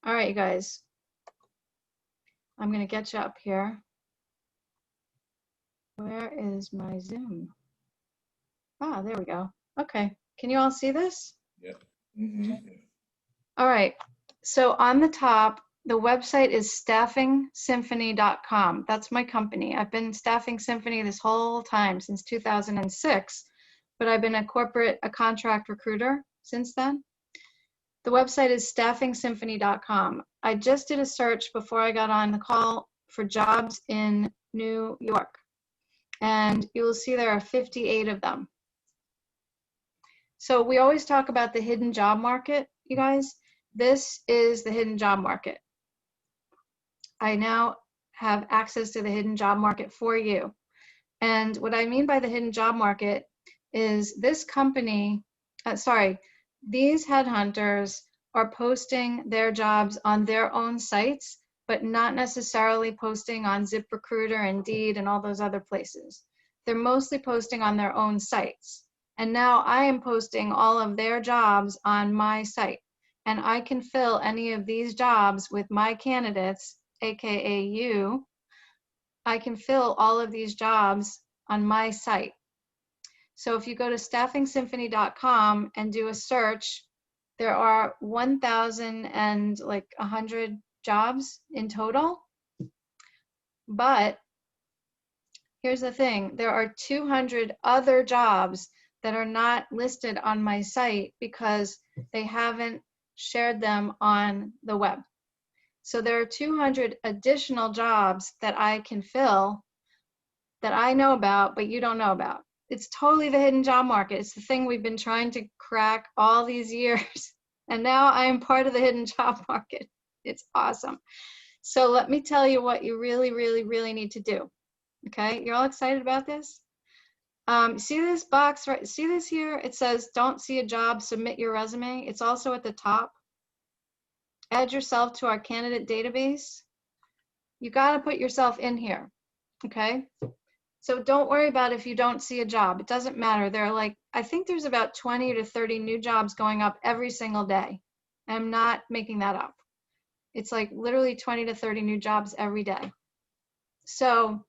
All right, you guys. I'm going to get you up here. Where is my Zoom? Ah, there we go. Okay. Can you all see this? Yep. Mm-hmm. All right. So on the top, the website is staffingsymphony.com. That's my company. I've been Staffing Symphony this whole time since 2006, but I've been a contract recruiter since then. The website is staffingsymphony.com. I just did a search before I got on the call for jobs in New York, and you will see there are 58 of them. So we always talk about the hidden job market, you guys. This is the hidden job market. I now have access to the hidden job market for you. And what I mean by the hidden job market is this company, these headhunters are posting their jobs on their own sites, but not necessarily posting on ZipRecruiter, Indeed, and all those other places. They're mostly posting on their own sites. And now I am posting all of their jobs on my site. And I can fill any of these jobs with my candidates, AKA you. I can fill all of these jobs on my site. So if you go to staffingsymphony.com and do a search, there are 1,100 jobs in total. But here's the thing, there are 200 other jobs that are not listed on my site because they haven't shared them on the web. So there are 200 additional jobs that I can fill that I know about, but you don't know about. It's totally the hidden job market. It's the thing we've been trying to crack all these years. And now I am part of the hidden job market. It's awesome. So let me tell you what you really, really, really need to do. Okay, you're all excited about this? See this box, right? See this here? It says, don't see a job, submit your resume. It's also at the top. Add yourself to our candidate database. You got to put yourself in here, okay? So don't worry about if you don't see a job. It doesn't matter. There are like, I think there's about 20 to 30 new jobs going up every single day. I'm not making that up. It's like literally 20 to 30 new jobs every day. So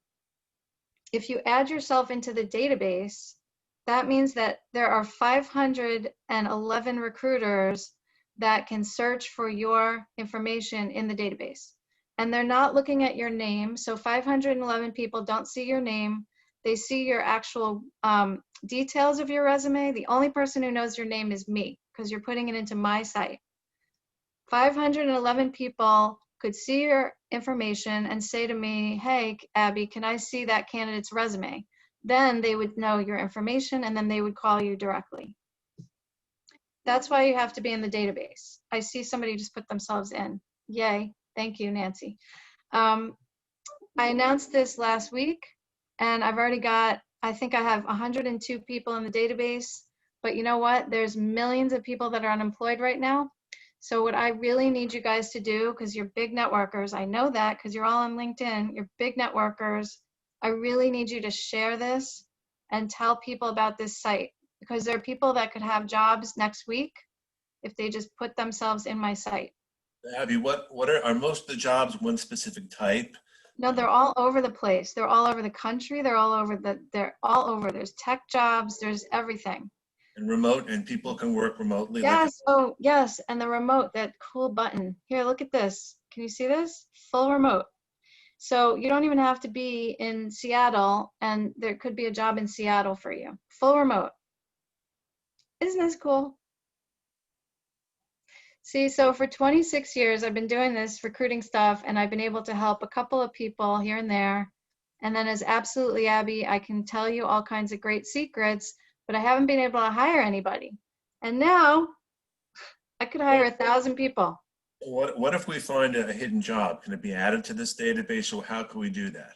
if you add yourself into the database, that means that there are 511 recruiters that can search for your information in the database. And they're not looking at your name. So 511 people don't see your name. They see your actual details of your resume. The only person who knows your name is me because you're putting it into my site. 511 people could see your information and say to me, hey, Abby, can I see that candidate's resume? Then they would know your information and then they would call you directly. That's why you have to be in the database. I see somebody just put themselves in. Yay. Thank you, Nancy. I announced this last week and I've already got, I think I have 102 people in the database, but you know what? There's millions of people that are unemployed right now. So what I really need you guys to do, because you're big networkers, I know that because you're all on LinkedIn, you're big networkers. I really need you to share this and tell people about this site because there are people that could have jobs next week if they just put themselves in my site. Abby, what are most of the jobs one specific type? No, they're all over the place. They're all over the country. They're all over. There's tech jobs. There's everything. And remote, and people can work remotely. Yes. Oh, yes. And the remote, that cool button. Here, look at this. Can you see this? Full remote. So you don't even have to be in Seattle, and there could be a job in Seattle for you. Full remote. Isn't this cool? See, so for 26 years, I've been doing this recruiting stuff, and I've been able to help a couple of people here and there. And then as Absolutely Abby, I can tell you all kinds of great secrets, but I haven't been able to hire anybody. And now I could hire 1,000 people. What if we find a hidden job? Can it be added to this database, or how can we do that?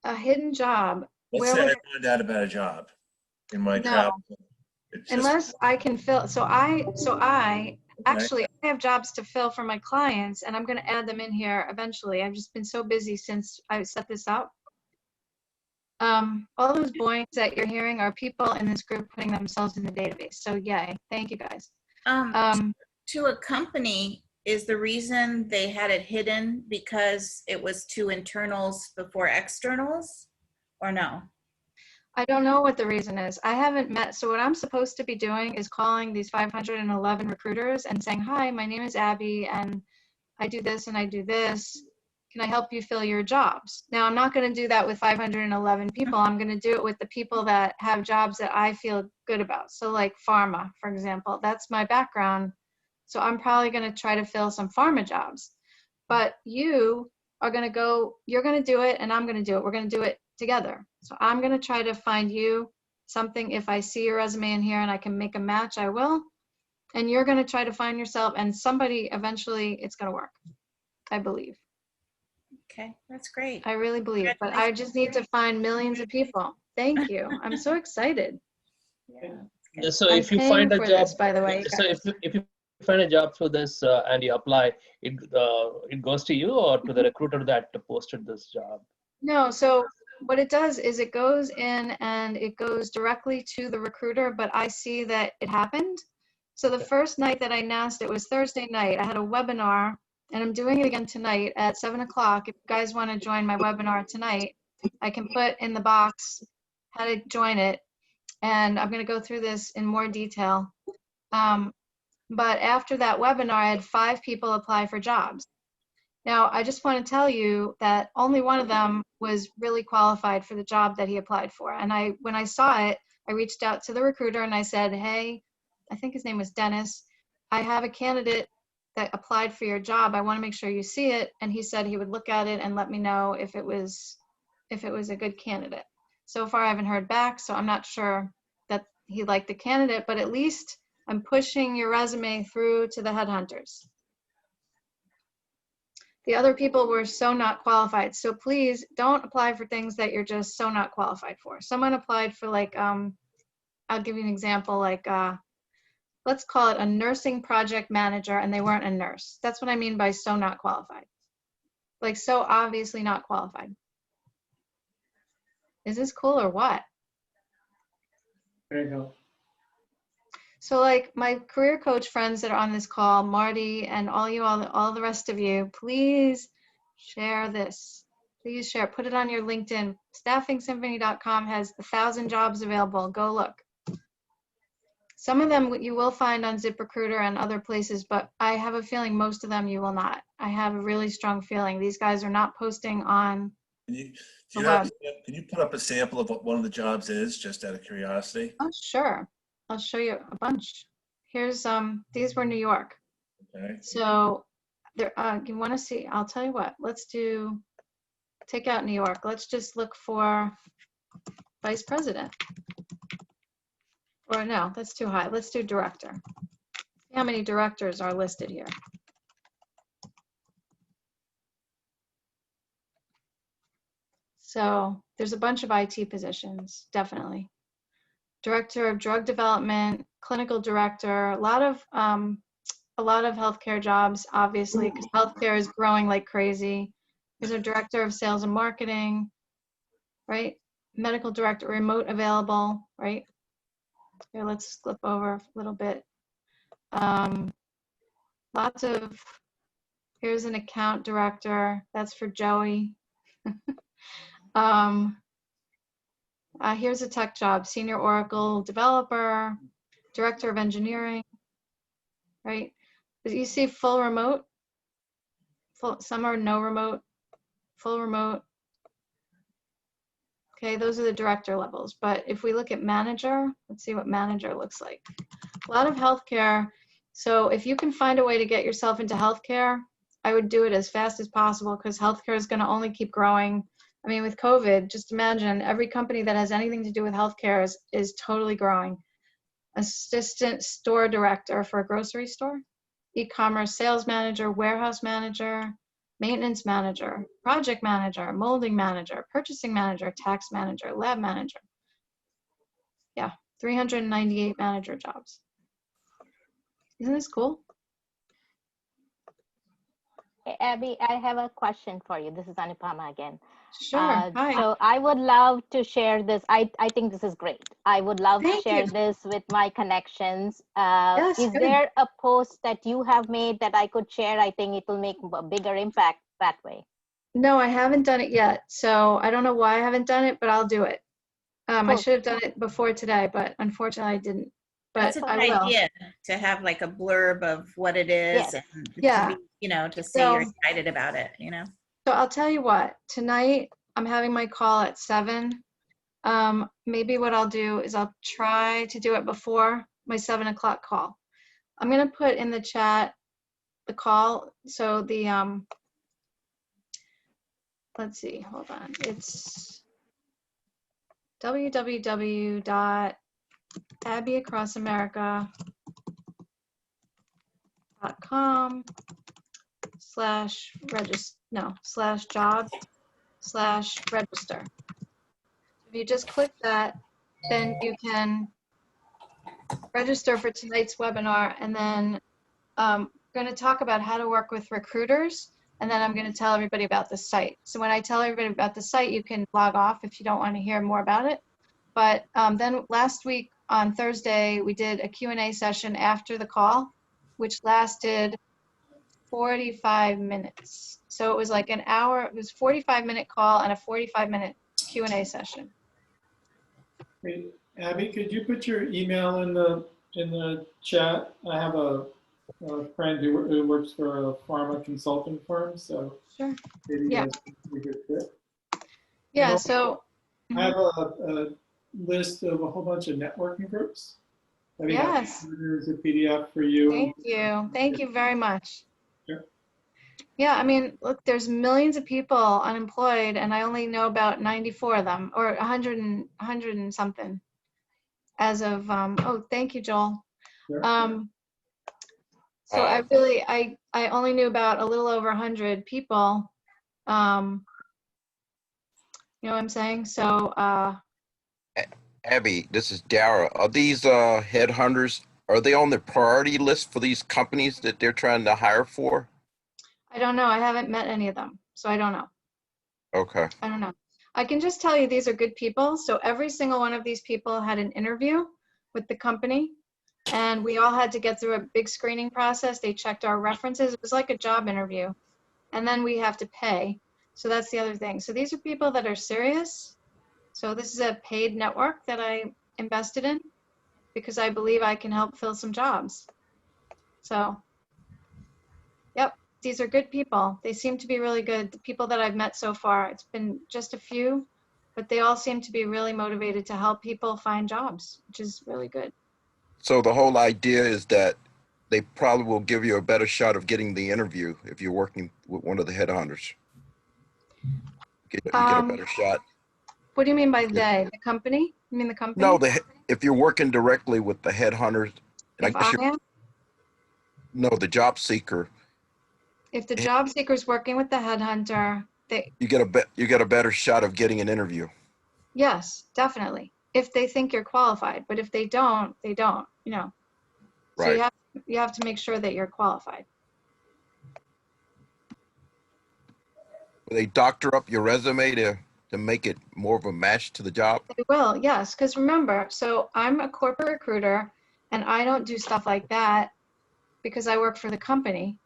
A hidden job. Let's Where say would I find out about a job in my No. travel. It's just, Unless I can fill, so I okay. actually I have jobs to fill for my clients, and I'm going to add them in here eventually. I've just been so busy since I set this up. All those boings that you're hearing are people in this group putting themselves in the database. So yay, thank you guys. To a company, is the reason they had it hidden because it was to internals before externals, or no? I don't know what the reason is. I haven't met. So what I'm supposed to be doing is calling these 511 recruiters and saying, hi, my name is Abby, and I do this and I do this. Can I help you fill your jobs? Now, I'm not going to do that with 511 people. I'm going to do it with the people that have jobs that I feel good about. So like pharma, for example, that's my background. So I'm probably going to try to fill some pharma jobs. But you are going to go, you're going to do it, and I'm going to do it. We're going to do it together. So I'm going to try to find you something. If I see your resume in here and I can make a match, I will. And you're going to try to find yourself, and somebody eventually it's going to work. I believe. Okay, that's great. I really believe, but I just need to find millions of people. Thank you. I'm so excited. Yeah. So I'm if you paying find a for job, this, by the way, you so guys. if you find a job through this and you apply, it goes to you or to the recruiter that posted this job? No, so what it does is it goes in and it goes directly to the recruiter, but I see that it happened. So the first night that I announced it was Thursday night. I had a webinar, and I'm doing it again tonight at 7 o'clock. If you guys want to join my webinar tonight, I can put in the box how to join it. And I'm going to go through this in more detail. But after that webinar, I had 5 people apply for jobs. Now, I just want to tell you that only one of them was really qualified for the job that he applied for. And when I saw it, I reached out to the recruiter and I said, hey, I think his name was Dennis, I have a candidate that applied for your job. I want to make sure you see it. And he said he would look at it and let me know if it was a good candidate. So far, I haven't heard back, so I'm not sure that he liked the candidate, but at least I'm pushing your resume through to the headhunters. The other people were so not qualified. So please don't apply for things that you're just so not qualified for. Someone applied for like, I'll give you an example, like, let's call it a nursing project manager, and they weren't a nurse. That's what I mean by so not qualified. Like so obviously not qualified. Is this cool or what? There you go. So like my career coach friends that are on this call, Marty and all the rest of you, please share this. Please share, put it on your LinkedIn. StaffingSymphony.com has 1,000 jobs available. Go look. Some of them you will find on ZipRecruiter and other places, but I have a feeling most of them you will not. I have a really strong feeling. These guys are not posting on the web. Can you put up a sample of what one of the jobs is, just out of curiosity? Oh, sure. I'll show you a bunch. Here's, these were New York. Okay. So there, you want to see, I'll tell you what, let's take out New York. Let's just look for vice president. Or no, that's too high. Let's do director. See how many directors are listed here. So there's a bunch of IT positions, definitely. Director of drug development, clinical director, a lot of healthcare jobs, obviously, because healthcare is growing like crazy. There's a director of sales and marketing, right? Medical director, remote available, right? Here, let's flip over a little bit. Lots of, here's an account director. That's for Joey. Here's a tech job, senior Oracle developer, director of engineering, right? You see full remote, some are no remote, full remote. Okay, those are the director levels. But if we look at manager, let's see what manager looks like. A lot of healthcare. So if you can find a way to get yourself into healthcare, I would do it as fast as possible because healthcare is going to only keep growing. I mean, with COVID, just imagine every company that has anything to do with healthcare is totally growing. assistant store director for a grocery store, e-commerce sales manager, warehouse manager, maintenance manager, project manager, molding manager, purchasing manager, tax manager, lab manager. Yeah, 398 manager jobs. Isn't this cool? Hey, Abby, I have a question for you. This is Anupama again. Sure. Hi. So I would love to share this. I think this is great. I would love to Thank share you. this with my connections. Yes, Is good. there a post that you have made that I could share? I think it will make a bigger impact that way. No, I haven't done it yet. So I don't know why I haven't done it, but I'll do it. I Cool. should have done it before today, but unfortunately I didn't. But That's a I good will. idea to have like a blurb of what it is Yes. and Yeah. to be, you know, to say you're So, excited about it, you know. so I'll tell you what, tonight I'm having my call at 7. Maybe what I'll do is I'll try to do it before my 7 o'clock call. I'm going to put in the chat the call. So the, let's see, hold on. It's www.abbyacrossamerica.com/job/register. If you just click that, then you can register for tonight's webinar, and then I'm going to talk about how to work with recruiters, and then I'm going to tell everybody about the site. So when I tell everybody about the site, you can log off if you don't want to hear more about it. But then last week on Thursday, we did a Q&A session after the call, which lasted 45 minutes. So it was like an hour, it was a 45-minute call and a 45-minute Q&A session. Great. Abby, could you put your email in the chat? I have a friend who works for a pharma consulting firm, so sure. Maybe Yeah. that's a good fit. Yeah. And So I have a list of a whole bunch of networking groups. I think yes. there's a PDF for you. Thank you. Thank you very much. Sure. Yeah, I mean, look, there's millions of people unemployed, and I only know about 94 of them, or 100 and something as of, oh, thank you, Joel. Sure. So I really, I only knew about a little over 100 people. You know what I'm saying? So, Abby, this is Dara. Are these headhunters, are they on the priority list for these companies that they're trying to hire for? I don't know. I haven't met any of them, so I don't know. Okay. I don't know. I can just tell you these are good people. So every single one of these people had an interview with the company, and we all had to get through a big screening process. They checked our references. It was like a job interview, and then we have to pay. So that's the other thing. So these are people that are serious. So this is a paid network that I invested in because I believe I can help fill some jobs. So, yep. These are good people. They seem to be really good. The people that I've met so far, it's been just a few, but they all seem to be really motivated to help people find jobs, which is really good. So the whole idea is that they probably will give you a better shot of getting the interview if you're working with one of the headhunters. You get a better shot. What do you mean by they? The company? You mean the company? No, if you're working directly with the headhunters, and If I am? No, the job seeker. If the job seeker is working with the headhunter, You get a better shot of getting an interview. yes, definitely. If they think you're qualified, but if they don't, they don't, you know. So Right. you have to make sure that you're qualified. Will they doctor up your resume to make it more of a match to the job? They will, yes, because remember, so I'm a corporate recruiter and I don't do stuff like that because I work for the company.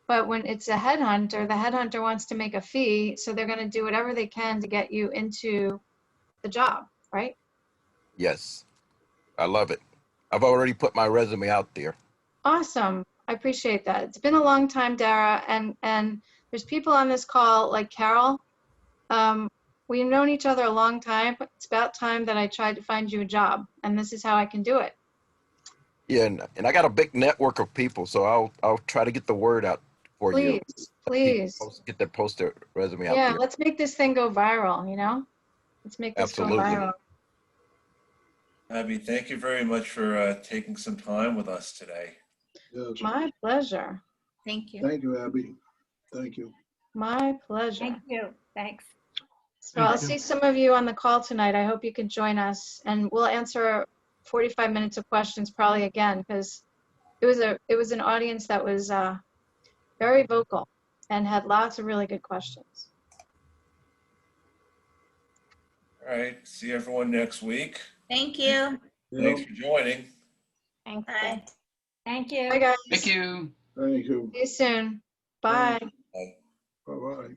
But when it's a headhunter, the headhunter wants to make a fee, so they're going to do whatever they can to get you into the job, right? Yes, I love it. I've already put my resume out there. Awesome. I appreciate that. It's been a long time, Dara, and there's people on this call like Carol. We've known each other a long time. It's about time that I tried to find you a job, and this is how I can do it. Yeah, and I got a big network of people, so I'll try to get the word out for you. Please. Get that poster resume out Yeah, there. let's make this thing go viral, you know? Let's make this go Absolutely. viral. Abby, thank you very much for taking some time with us today. Yes. My pleasure. Thank you. Thank you, Abby. Thank you. My pleasure. Thank you. Thanks. So I'll see some of you on the call tonight. I hope you can join us, and we'll answer 45 minutes of questions probably again, because it was an audience that was very vocal and had lots of really good questions. All right, see everyone next week. Thank you. Thanks for joining. Thanks. Bye. Thank you. Bye, guys. Thank you. Thank you. See you soon. Bye. Bye. Bye-bye.